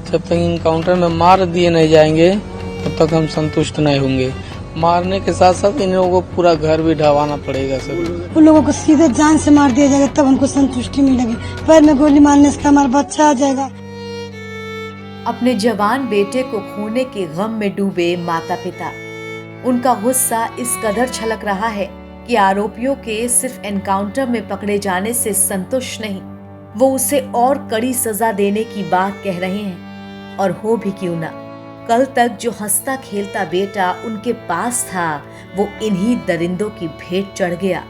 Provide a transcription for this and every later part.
जब तक इनकाउंटर में मार दिए नहीं जाएंगे तब तक हम संतुष्ट नहीं होंगे। मारने के साथ साथ इन लोगों को पूरा घर भी ढहवाना पड़ेगा सर। उन लोगों को सीधे जान से मार दिया जाएगा तब हमको संतुष्टि मिलेगी। पैर में गोली मारने से हमारा बच्चा आ जाएगा। अपने जवान बेटे को खोने के गम में डूबे माता पिता, उनका गुस्सा इस कदर छलक रहा है कि आरोपियों के सिर्फ एनकाउंटर में पकड़े जाने से संतुष्ट नहीं, वो उसे और कड़ी सजा देने की बात कह रहे हैं। और हो भी क्यों ना, कल तक जो हंसता खेलता बेटा उनके पास था वो इन्हीं दरिंदों की भेंट चढ़ गया।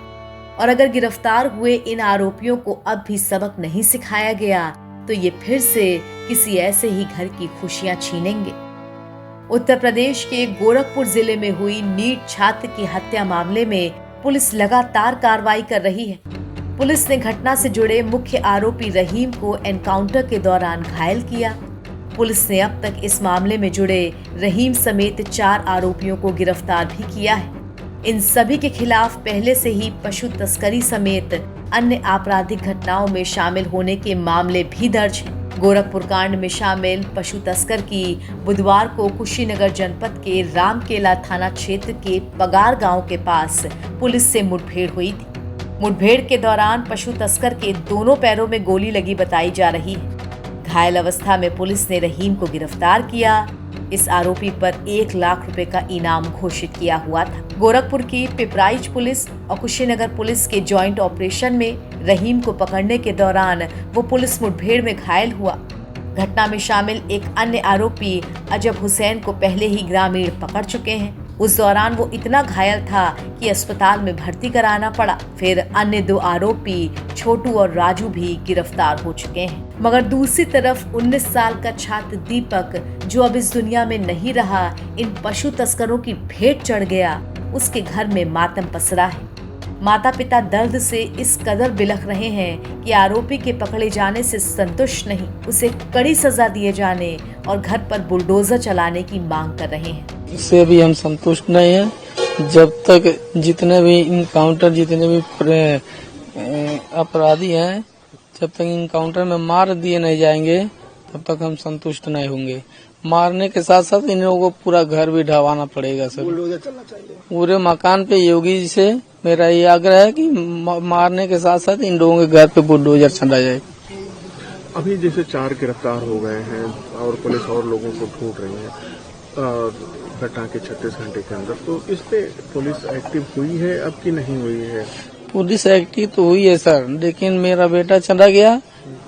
और अगर गिरफ्तार हुए इन आरोपियों को अब भी सबक नहीं सिखाया गया तो ये फिर से किसी ऐसे ही घर की खुशियां छीनेंगे। उत्तर प्रदेश के गोरखपुर जिले में हुई नीट छात्र की हत्या मामले में पुलिस लगातार कार्रवाई कर रही है। पुलिस ने घटना से जुड़े मुख्य आरोपी रहीम को एनकाउंटर के दौरान घायल किया। पुलिस ने अब तक इस मामले में जुड़े रहीम समेत 4 आरोपियों को गिरफ्तार भी किया है। इन सभी के खिलाफ पहले से ही पशु तस्करी समेत अन्य आपराधिक घटनाओं में शामिल होने के मामले भी दर्ज हैं। गोरखपुर कांड में शामिल पशु तस्कर की बुधवार को कुशीनगर जनपद के रामकेला थाना क्षेत्र के पगार गांव के पास पुलिस से मुठभेड़ हुई थी। मुठभेड़ के दौरान पशु तस्कर के दोनों पैरों में गोली लगी बताई जा रही है। घायल अवस्था में पुलिस ने रहीम को गिरफ्तार किया। इस आरोपी पर 1 लाख रुपए का इनाम घोषित किया हुआ था। गोरखपुर की पिपराइच पुलिस और कुशीनगर पुलिस के जॉइंट ऑपरेशन में रहीम को पकड़ने के दौरान वो पुलिस मुठभेड़ में घायल हुआ। घटना में शामिल एक अन्य आरोपी अजब हुसैन को पहले ही ग्रामीण पकड़ चुके हैं। उस दौरान वो इतना घायल था कि अस्पताल में भर्ती कराना पड़ा। फिर अन्य 2 आरोपी छोटू और राजू भी गिरफ्तार हो चुके हैं। मगर दूसरी तरफ 19 साल का छात्र दीपक, जो अब इस दुनिया में नहीं रहा, इन पशु तस्करों की भेंट चढ़ गया। उसके घर में मातम पसरा है। माता पिता दर्द से इस कदर बिलख रहे हैं कि आरोपी के पकड़े जाने से संतुष्ट नहीं, उसे कड़ी सजा दिए जाने और घर पर बुलडोजर चलाने की मांग कर रहे हैं। इससे भी हम संतुष्ट नहीं हैं। जब तक जितने भी इनकाउंटर, जितने भी अपराधी हैं, जब तक इनकाउंटर में मार दिए नहीं जाएंगे तब तक हम संतुष्ट नहीं होंगे। मारने के साथ साथ इन लोगों को पूरा घर भी ढहवाना पड़ेगा सर। पूरे मकान पे योगी जी से मेरा ये आग्रह है कि मारने के साथ साथ इन लोगों के घर पे बुलडोजर चला जाए। अभी जैसे 4 गिरफ्तार हो गए हैं और पुलिस और लोगों को ढूंढ रही है घटना के 36 घंटे के अंदर, तो इस पे पुलिस एक्टिव हुई है अब की नहीं हुई है? पुलिस एक्टिव तो हुई है सर, लेकिन मेरा बेटा चला गया।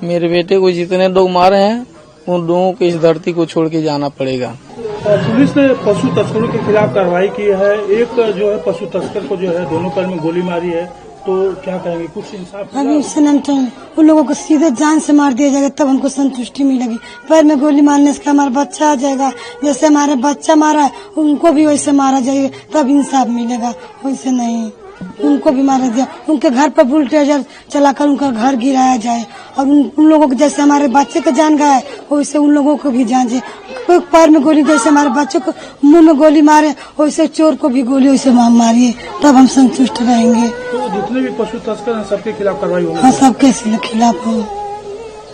मेरे बेटे को जितने लोग मारे हैं उन लोगों को इस धरती को छोड़ के जाना पड़ेगा। पुलिस ने पशु तस्करों के खिलाफ कार्रवाई की है। एक जो है पशु तस्कर को जो है दोनों पैर में गोली मारी है, तो क्या कहेंगे? कुछ इंसाफ? अभी उन लोगों को सीधे जान से मार दिया जाएगा तब हमको संतुष्टि मिलेगी। पैर में गोली मारने से हमारा बच्चा आ जाएगा। जैसे हमारे बच्चा मारा है उनको भी वैसे मारा जाएगा तब इंसाफ मिलेगा, वैसे नहीं। उनको भी मारा जाए, उनके घर पर बुलडोजर चलाकर उनका घर गिराया जाए। और उन लोगों को जैसे हमारे बच्चे का जान गया है वैसे उन लोगों को भी जान जाए। कोई पैर में गोली, जैसे हमारे बच्चे को मुंह में गोली मारे वैसे चोर को भी गोली वैसे मारिए तब हम संतुष्ट रहेंगे। तो जितने भी पशु तस्कर हैं सबके खिलाफ कार्रवाई होगी? हाँ, सबके खिलाफ हो।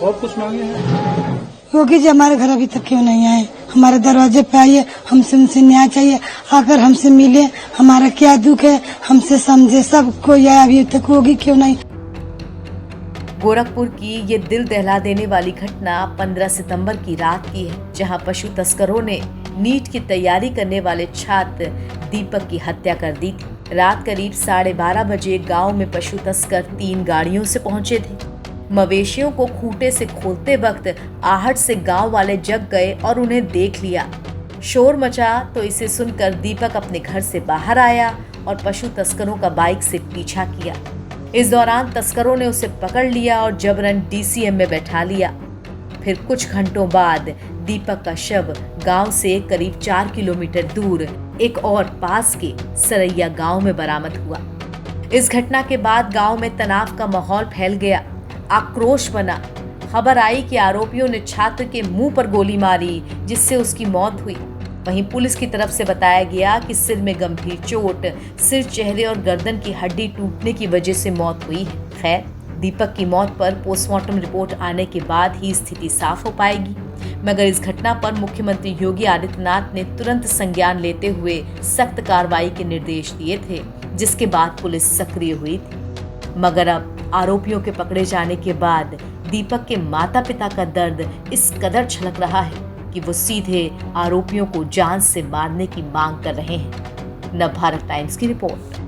और कुछ मांगे हैं? योगी जी हमारे घर अभी तक क्यों नहीं आए? हमारे दरवाजे पे आइए, हमसे उनसे न्याय चाहिए। आकर हमसे मिले, हमारा क्या दुख है हमसे समझे। सब कोई आया अभी तक, योगी क्यों नहीं? गोरखपुर की ये दिल दहला देने वाली घटना 15 सितंबर की रात की है, जहां पशु तस्करों ने नीट की तैयारी करने वाले छात्र दीपक की हत्या कर दी थी। रात करीब 12:30 बजे गांव में पशु तस्कर 3 गाड़ियों से पहुंचे थे। मवेशियों को खूंटे से खोलते वक्त आहट से गांव वाले जग गए और उन्हें देख लिया। शोर मचा तो इसे सुनकर दीपक अपने घर से बाहर आया और पशु तस्करों का बाइक से पीछा किया। इस दौरान तस्करों ने उसे पकड़ लिया और जबरन डीसीएम में बैठा लिया। फिर कुछ घंटों बाद दीपक का शव गांव से करीब 4 किलोमीटर दूर एक और पास के सरैया गांव में बरामद हुआ। इस घटना के बाद गांव में तनाव का माहौल फैल गया, आक्रोश बना। खबर आई कि आरोपियों ने छात्र के मुंह पर गोली मारी जिससे उसकी मौत हुई। वहीं पुलिस की तरफ से बताया गया कि सिर में गंभीर चोट, सिर, चेहरे और गर्दन की हड्डी टूटने की वजह से मौत हुई है। खैर, दीपक की मौत पर पोस्टमार्टम रिपोर्ट आने के बाद ही स्थिति साफ हो पाएगी। मगर इस घटना पर मुख्यमंत्री योगी आदित्यनाथ ने तुरंत संज्ञान लेते हुए सख्त कार्रवाई के निर्देश दिए थे, जिसके बाद पुलिस सक्रिय हुई थी। मगर अब आरोपियों के पकड़े जाने के बाद दीपक के माता पिता का दर्द इस कदर छलक रहा है कि वो सीधे आरोपियों को जान से मारने की मांग कर रहे हैं। नवभारत टाइम्स की रिपोर्ट।